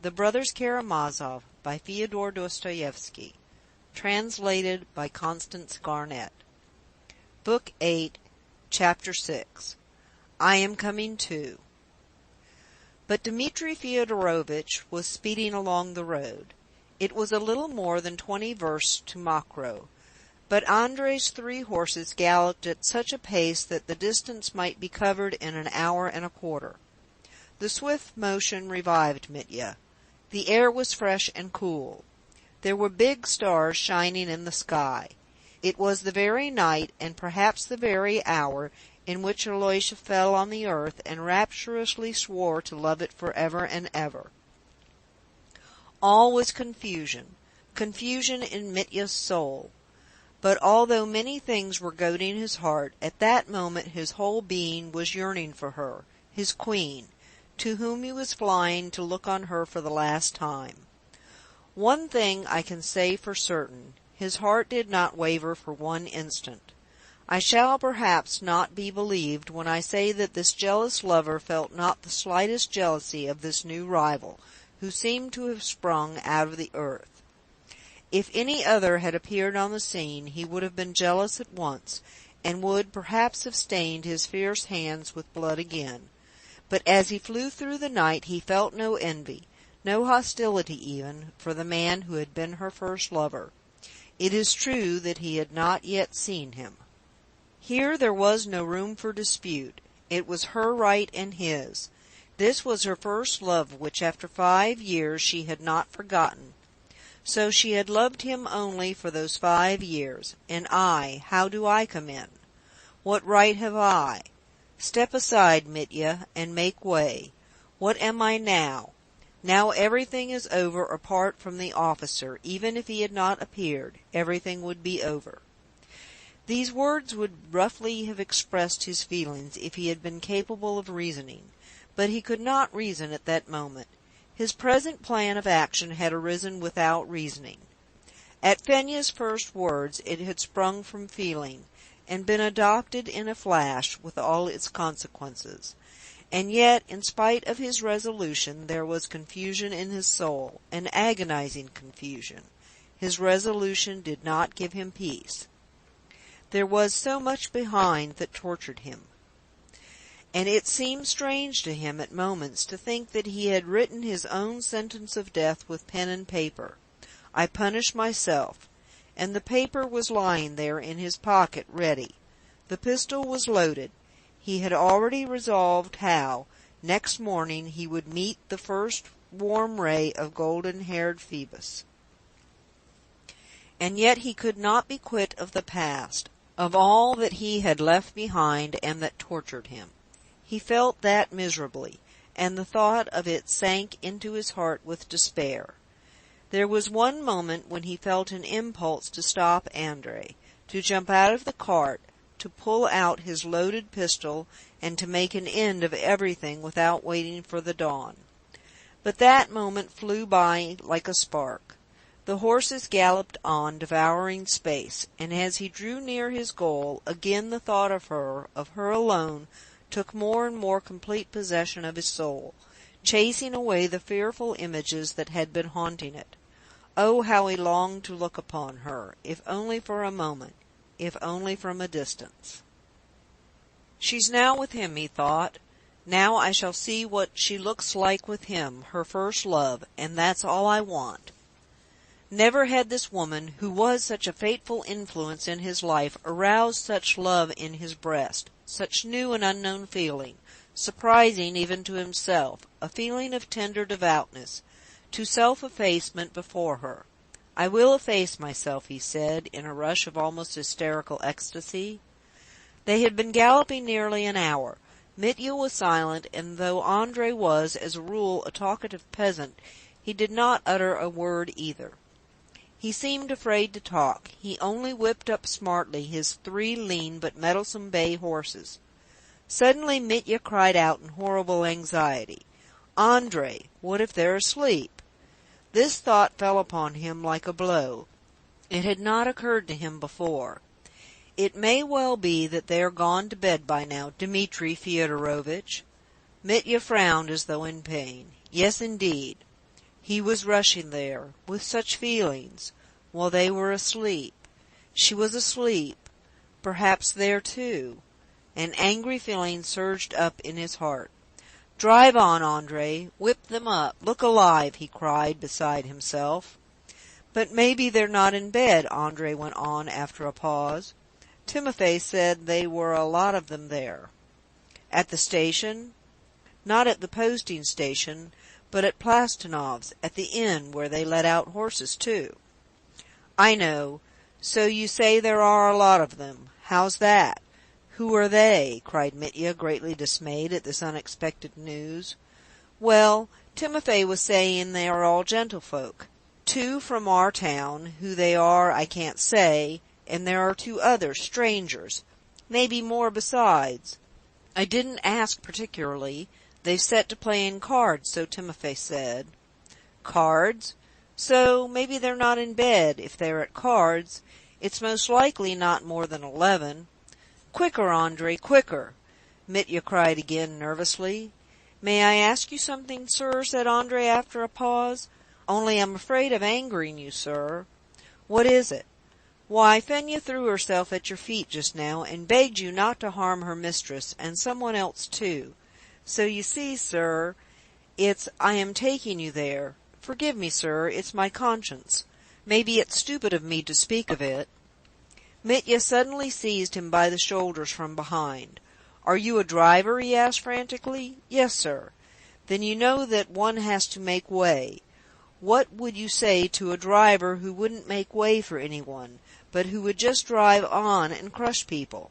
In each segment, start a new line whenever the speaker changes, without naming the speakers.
The Brothers Karamazov by Fyodor Dostoevsky. Translated by Constance Garnett. Book 8, Chapter 6. I am coming too. But Dmitri Fyodorovitch was speeding along the road. It was a little more than 20 versts to Mokrow, but Andrei's 3 horses galloped at such a pace that the distance might be covered in an hour and a quarter. The swift motion revived Mitya. The air was fresh and cool. There were big stars shining in the sky. It was the very night, and perhaps the very hour, in which Alyosha fell on the earth and rapturously swore to love it forever and ever. All was confusion in Mitya's soul. But although many things were goading his heart, at that moment his whole being was yearning for her, his queen, to whom he was flying to look on her for the last time. One thing I can say for certain, his heart did not waver for one instant. I shall perhaps not be believed when I say that this jealous lover felt not the slightest jealousy of this new rival, who seemed to have sprung out of the earth. If any other had appeared on the scene, he would have been jealous at once, and would perhaps have stained his fierce hands with blood again. But as he flew through the night he felt no envy, no hostility even, for the man who had been her first lover. It is true that he had not yet seen him. Here there was no room for dispute. It was her right and his. This was her first love, which after 5 years she had not forgotten. So she had loved him only for those 5 years. And I, how do I come in? What right have I? Step aside, Mitya, and make way. What am I now? Now everything is over apart from the officer. Even if he had not appeared, everything would be over. These words would roughly have expressed his feelings if he had been capable of reasoning, but he could not reason at that moment. His present plan of action had arisen without reasoning. At Fenya's first words it had sprung from feeling, and been adopted in a flash, with all its consequences. And yet, in spite of his resolution, there was confusion in his soul, an agonizing confusion. His resolution did not give him peace. There was so much behind that tortured him. And it seemed strange to him at moments to think that he had written his own sentence of death with pen and paper. I punish myself. And the paper was lying there in his pocket ready. The pistol was loaded. He had already resolved how, next morning, he would meet the first warm ray of golden-haired Phoebus. And yet he could not be quit of the past, of all that he had left behind and that tortured him. He felt that miserably, and the thought of it sank into his heart with despair. There was one moment when he felt an impulse to stop Andrei, to jump out of the cart, to pull out his loaded pistol, and to make an end of everything without waiting for the dawn. But that moment flew by like a spark. The horses galloped on, devouring space, and as he drew near his goal, again the thought of her alone, took more and more complete possession of his soul, chasing away the fearful images that had been haunting it. Oh, how he longed to look upon her, if only for a moment, if only from a distance. She's now with him, he thought. Now I shall see what she looks like with him, her first love, and that's all I want. Never had this woman, who was such a fateful influence in his life, aroused such love in his breast, such new and unknown feeling, surprising even to himself, a feeling of tender devoutness, to self-effacement before her. I will efface myself, he said, in a rush of almost hysterical ecstasy. They had been galloping nearly an hour. Mitya was silent, and though Andrei was, as a rule, a talkative peasant, he did not utter a word either. He seemed afraid to talk. He only whipped up smartly his 3 lean but mettlesome bay horses. Suddenly Mitya cried out in horrible anxiety, "Andrei, what if they're asleep?" This thought fell upon him like a blow. It had not occurred to him before. "It may well be that they are gone to bed by now, Dmitri Fyodorovitch." Mitya frowned as though in pain. "Yes, indeed." He was rushing there, with such feelings, while they were asleep. She was asleep, perhaps there too. An angry feeling surged up in his heart. "Drive on, Andre! Whip them up! Look alive!" he cried, beside himself. "But maybe they're not in bed," Andre went on after a pause. "Timofey said they were a lot of them there." "At the station?" "Not at the posting station, but at Plastonov's, at the inn where they let out horses too." "I know. So you say there are a lot of them. How's that? Who are they?" cried Mitya, greatly dismayed at this unexpected news. "Well, Timofey was saying they are all gentlefolk. 2 from our town, who they are I can't say, and there are 2 others, strangers. Maybe more besides. I didn't ask particularly. They've set to playing cards, so Timofey said." "Cards? So maybe they're not in bed, if they're at cards. It's most likely not more than 11. "Quicker, Andre, quicker!" Mitya cried again nervously. "May I ask you something, sir?" said Andre after a pause. "Only I'm afraid of angering you, sir." "What is it?" "Why, Fenya threw herself at your feet just now, and begged you not to harm her mistress, and someone else too. So you see, sir, I am taking you there. Forgive me, sir, it's my conscience. Maybe it's stupid of me to speak of it." Mitya suddenly seized him by the shoulders from behind. "Are you a driver?" he asked frantically. "Yes, sir." "Then you know that one has to make way. What would you say to a driver who wouldn't make way for anyone, but who would just drive on and crush people?"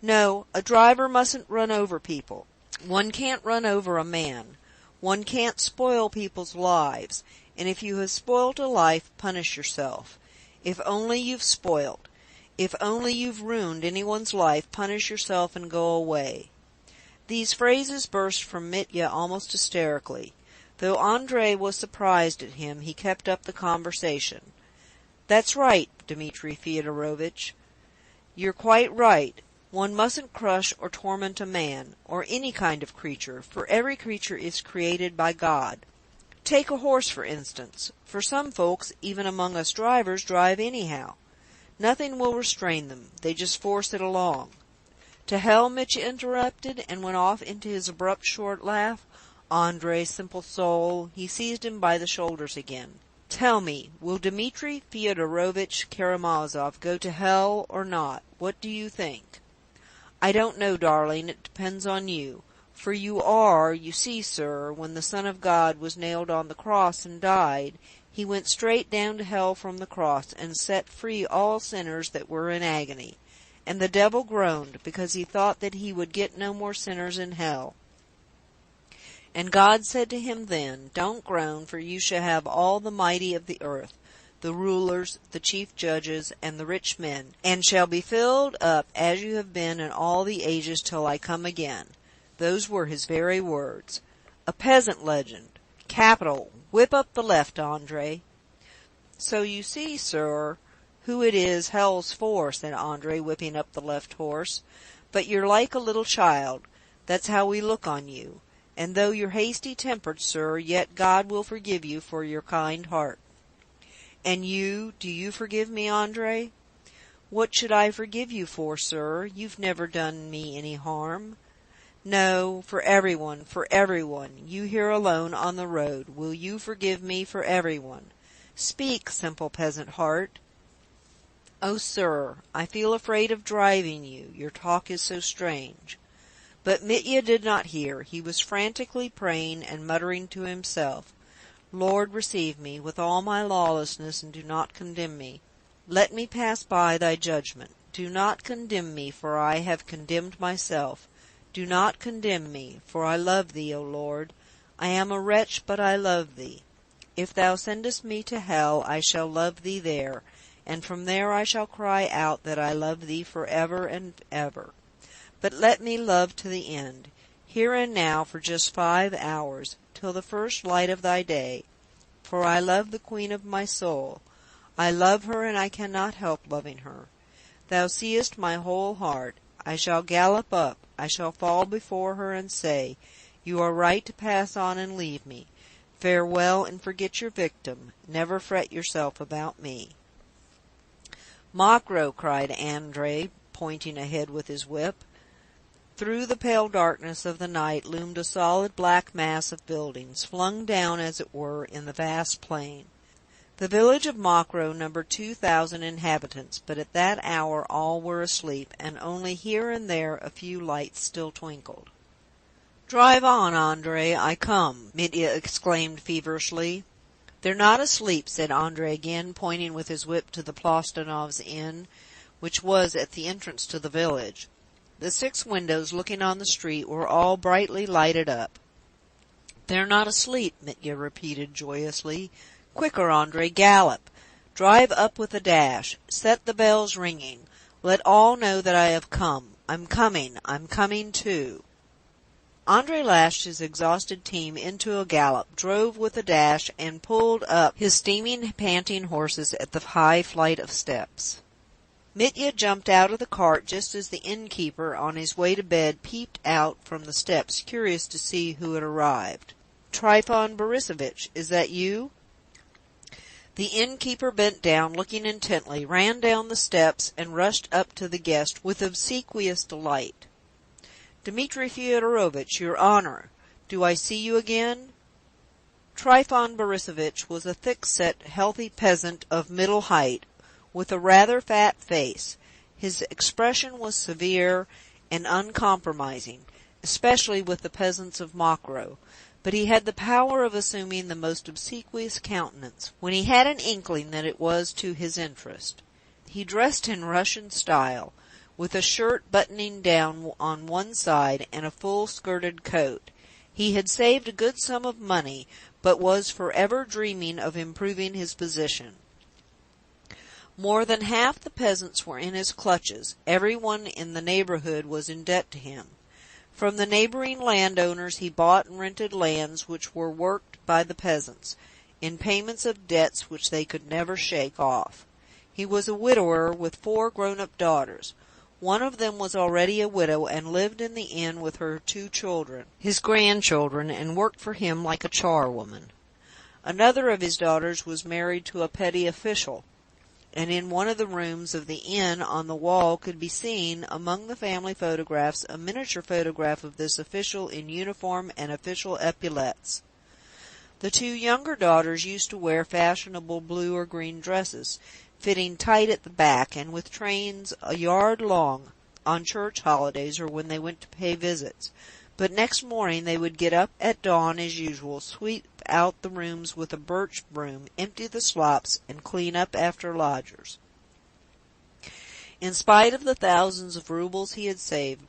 "No, a driver mustn't run over people. One can't run over a man. One can't spoil people's lives, and if you have spoilt a life, punish yourself. If only you've spoilt, if only you've ruined anyone's life, punish yourself and go away." These phrases burst from Mitya almost hysterically. Though Andre was surprised at him, he kept up the conversation. "That's right, Dmitri Fyodorovitch. You're quite right. One mustn't crush or torment a man, or any kind of creature, for every creature is created by God. Take a horse, for instance. For some folks, even among us drivers, drive anyhow. Nothing will restrain them. They just force it along." "To hell," Mitya interrupted, and went off into his abrupt short laugh. Andre, simple soul, he seized him by the shoulders again. "Tell me, will Dmitri Fyodorovitch Karamazov go to hell or not? What do you think?" "I don't know, darling. It depends on you. For you see, sir, when the Son of God was nailed on the cross and died, he went straight down to hell from the cross, and set free all sinners that were in agony. And the devil groaned, because he thought that he would get no more sinners in hell. And God said to him then, 'Don't groan, for you shall have all the mighty of the earth, the rulers, the chief judges, and the rich men, and shall be filled up as you have been in all the ages till I come again.' Those were his very words. A peasant legend. Capital. Whip up the left, Andre." "So you see, sir, who it is hell's for," said Andre, whipping up the left horse. "But you're like a little child. That's how we look on you. And though you're hasty-tempered, sir, yet God will forgive you for your kind heart." "And you, do you forgive me, Andre?" "What should I forgive you for, sir? You've never done me any harm." "No, for everyone, for everyone. You here alone on the road. Will you forgive me for everyone? Speak, simple peasant heart." "Oh, sir, I feel afraid of driving you. Your talk is so strange." But Mitya did not hear. He was frantically praying and muttering to himself, "Lord, receive me, with all my lawlessness, and do not condemn me. Let me pass by thy judgment. Do not condemn me, for I have condemned myself. Do not condemn me, for I love thee, O Lord. I am a wretch, but I love thee. If thou sendest me to hell, I shall love thee there, and from there I shall cry out that I love thee for ever and ever. But let me love to the end, here and now for just 5 hours, till the first light of thy day. For I love the queen of my soul. I love her, and I cannot help loving her. Thou seest my whole heart. I shall gallop up, I shall fall before her and say, 'You are right to pass on and leave me. Farewell, and forget your victim. Never fret yourself about me." "Mokrow!" cried Andrei, pointing ahead with his whip. Through the pale darkness of the night loomed a solid black mass of buildings, flung down, as it were, in the vast plain. The village of Mokrow numbered 2,000 inhabitants, but at that hour all were asleep, and only here and there a few lights still twinkled. "Drive on, Andrei, I come!" Mitya exclaimed feverishly. "They're not asleep," said Andrei again, pointing with his whip to the Plastanovs' inn, which was at the entrance to the village. The 6 windows looking on the street were all brightly lighted up. "They're not asleep," Mitya repeated joyously. "Quicker, Andrei, gallop! Drive up with a dash! Set the bells ringing! Let all know that I have come! I'm coming too!" Andrei lashed his exhausted team into a gallop, drove with a dash, and pulled up his steaming, panting horses at the high flight of steps. Mitya jumped out of the cart just as the innkeeper, on his way to bed, peeped out from the steps, curious to see who had arrived. "Trifon Borissovitch, is that you?" The innkeeper bent down, looking intently, ran down the steps, and rushed up to the guest with obsequious delight. "Dmitri Fyodorovitch, your honor! Do I see you again?" Trifon Borissovitch was a thick-set, healthy peasant of middle height, with a rather fat face. His expression was severe and uncompromising, especially with the peasants of Mokrow, but he had the power of assuming the most obsequious countenance, when he had an inkling that it was to his interest. He dressed in Russian style, with a shirt buttoning down on one side and a full-skirted coat. He had saved a good sum of money, but was forever dreaming of improving his position. More than half the peasants were in his clutches. Everyone in the neighborhood was in debt to him. From the neighboring landowners he bought and rented lands which were worked by the peasants, in payments of debts which they could never shake off. He was a widower with 4 grown-up daughters. One of them was already a widow and lived in the inn with her 2 children, his grandchildren, and worked for him like a charwoman. Another of his daughters was married to a petty official, and in one of the rooms of the inn on the wall could be seen, among the family photographs, a miniature photograph of this official in uniform and official epaulettes. The 2 younger daughters used to wear fashionable blue or green dresses, fitting tight at the back, and with trains a yard long, on church holidays or when they went to pay visits. But next morning they would get up at dawn as usual, sweep out the rooms with a birch broom, empty the slops, and clean up after lodgers. In spite of the thousands of roubles he had saved,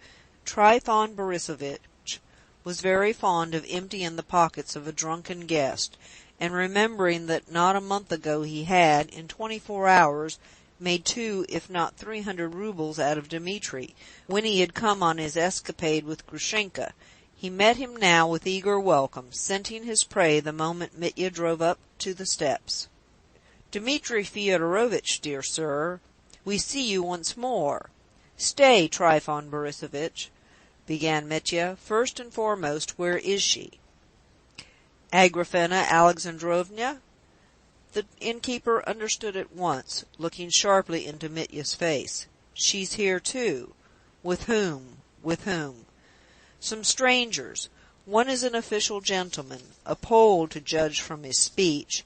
Trifon Borissovitch was very fond of emptying the pockets of a drunken guest, and remembering that not a month ago he had, in 24 hours, made 2, if not 300 roubles out of Dmitri, when he had come on his escapade with Grushenka. He met him now with eager welcome, scenting his prey the moment Mitya drove up to the steps. "Dmitri Fyodorovitch, dear sir, we see you once more." "Stay, Trifon Borissovitch," began Mitya. "First and foremost, where is she?" "Agrafena Alexandrovna?" The innkeeper understood at once, looking sharply into Mitya's face. "She's here too." "With whom? With whom?" "Some strangers. One is an official gentleman, a Pole to judge from his speech.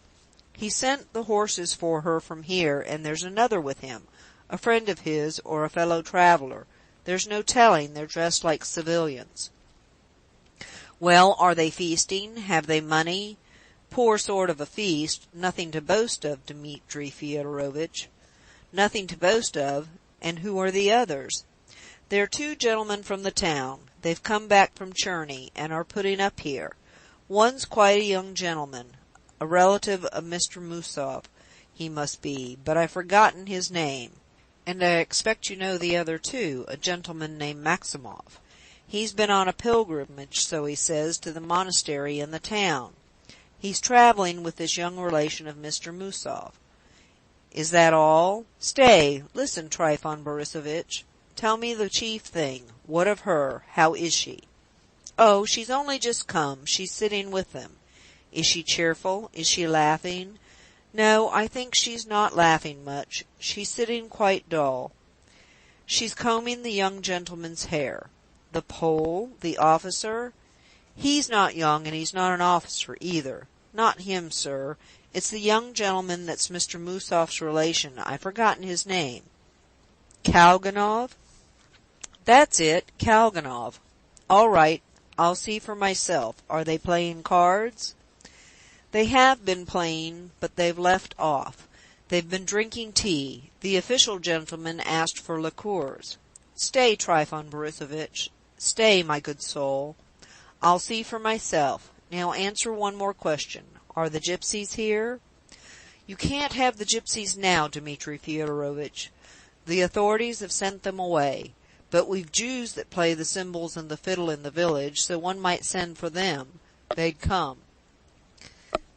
He sent the horses for her from here, and there's another with him, a friend of his or a fellow traveller. There's no telling, they're dressed like civilians." "Well, are they feasting? Have they money?" "Poor sort of a feast. Nothing to boast of, Dmitri Fyodorovitch." "Nothing to boast of? And who are the others?" "They're 2 gentlemen from the town. They've come back from Cherny, and are putting up here. One's quite a young gentleman, a relative of Mr. Musov, he must be, but I've forgotten his name. And I expect you know the other too, a gentleman named Maximov. He's been on a pilgrimage, so he says, to the monastery in the town. He's travelling with this young relation of Mr. Musov." "Is that all?" "Stay, listen, Trifon Borissovitch. Tell me the chief thing. What of her? How is she?" "Oh, she's only just come. She's sitting with them." Is she cheerful? Is she laughing? No, I think she's not laughing much. She's sitting quite dull. She's combing the young gentleman's hair. The Pole? The officer? He's not young, and he's not an officer either. Not him, sir. It's the young gentleman that's Mr. Musov's relation. I've forgotten his name. Kalganov? That's it, Kalganov. All right, I'll see for myself. Are they playing cards? They have been playing, but they've left off. They've been drinking tea. The official gentleman asked for liqueurs. Stay, Trifon Borissovitch. Stay, my good soul. I'll see for myself. Now answer one more question. Are the gypsies here? You can't have the gypsies now, Dmitri Fyodorovitch. The authorities have sent them away. But we've Jews that play the cymbals and the fiddle in the village, so one might send for them. They'd come.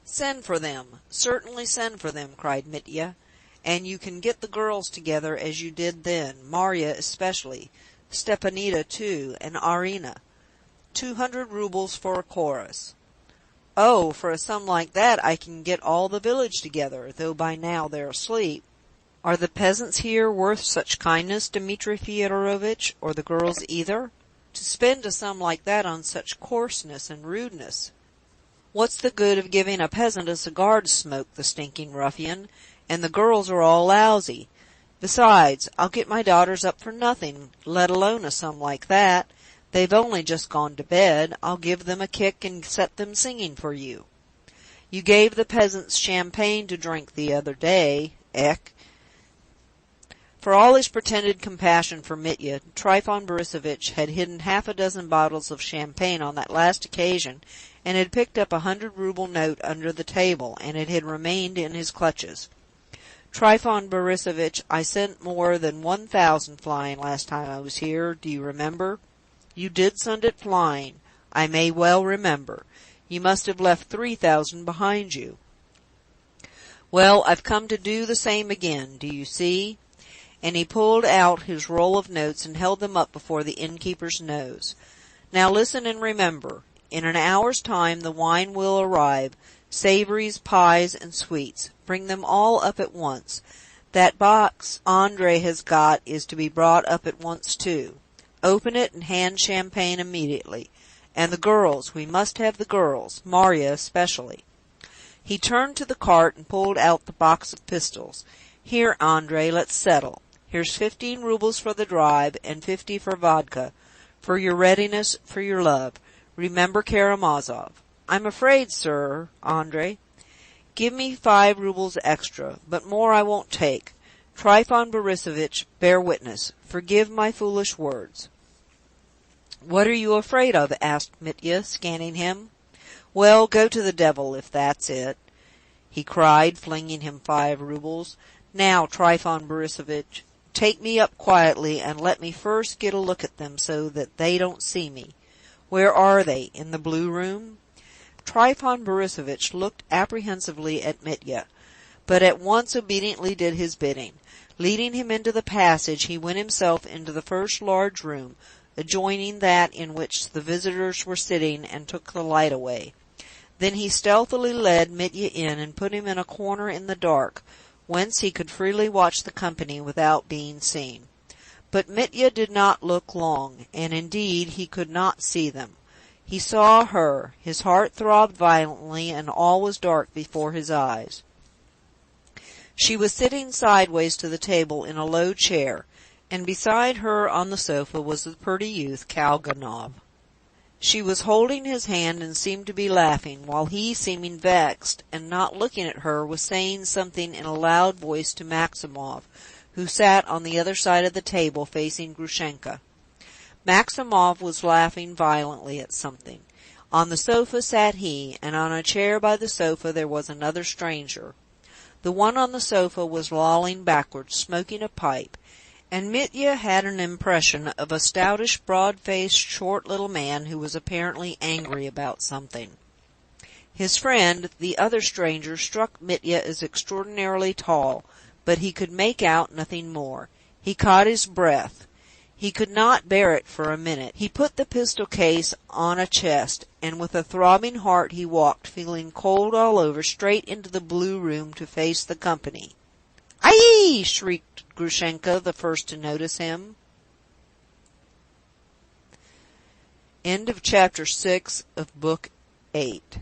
Send for them. Certainly send for them, cried Mitya. And you can get the girls together as you did then, Marya especially, Stepanida too, and Arina. 200 rubles for a chorus. Oh, for a sum like that I can get all the village together, though by now they're asleep. Are the peasants here worth such kindness, Dmitri Fyodorovitch, or the girls either? To spend a sum like that on such coarseness and rudeness! What's the good of giving a peasant a cigar to smoke, the stinking ruffian? And the girls are all lousy. Besides, I'll get my daughters up for nothing, let alone a sum like that. They've only just gone to bed. I'll give them a kick and set them singing for you. You gave the peasants champagne to drink the other day, Ek. For all his pretended compassion for Mitya, Trifon Borissovitch had hidden 6 bottles of champagne on that last occasion, and had picked up 100-ruble note under the table, and it had remained in his clutches. Trifon Borissovitch, I sent more than 1,000 flying last time I was here. Do you remember? You did send it flying. I may well remember. You must have left 3,000 behind you. Well, I've come to do the same again. Do you see? And he pulled out his roll of notes and held them up before the innkeeper's nose. Now listen and remember. In an hour's time the wine will arrive, savories, pies, and sweets. Bring them all up at once. That box Andre has got is to be brought up at once too. Open it and hand champagne immediately. And the girls, we must have the girls, Marya especially. He turned to the cart and pulled out the box of pistols. Here, Andre, let's settle. Here's 15 rubles for the drive, and 50 for vodka. For your readiness, for your love. Remember Karamazov. I'm afraid, sir, Andre. Give me 5 rubles extra, but more I won't take. Trifon Borissovitch, bear witness. Forgive my foolish words. What are you afraid of? Asked Mitya, scanning him. Well, go to the devil, if that's it, he cried, flinging him 5 rubles. Now, Trifon Borissovitch, take me up quietly, and let me first get a look at them so that they don't see me. Where are they? In the blue room? Trifon Borissovitch looked apprehensively at Mitya, but at once obediently did his bidding. Leading him into the passage, he went himself into the first large room, adjoining that in which the visitors were sitting, and took the light away. Then he stealthily led Mitya in and put him in a corner in the dark, whence he could freely watch the company without being seen. But Mitya did not look long, and indeed he could not see them. He saw her, his heart throbbed violently, and all was dark before his eyes. She was sitting sideways to the table in a low chair, and beside her on the sofa was the pretty youth, Kalganov. She was holding his hand and seemed to be laughing, while he, seeming vexed and not looking at her, was saying something in a loud voice to Maximov, who sat on the other side of the table facing Grushenka. Maximov was laughing violently at something. On the sofa sat he, and on a chair by the sofa there was another stranger. The one on the sofa was lolling backwards, smoking a pipe, and Mitya had an impression of a stoutish, broad-faced, short little man who was apparently angry about something. His friend, the other stranger, struck Mitya as extraordinarily tall, but he could make out nothing more. He caught his breath. He could not bear it for a minute. He put the pistol case on a chest, and with a throbbing heart he walked, feeling cold all over, straight into the blue room to face the company. "Aie!" shrieked Grushenka, the first to notice him. End of chapter 6 of book 8.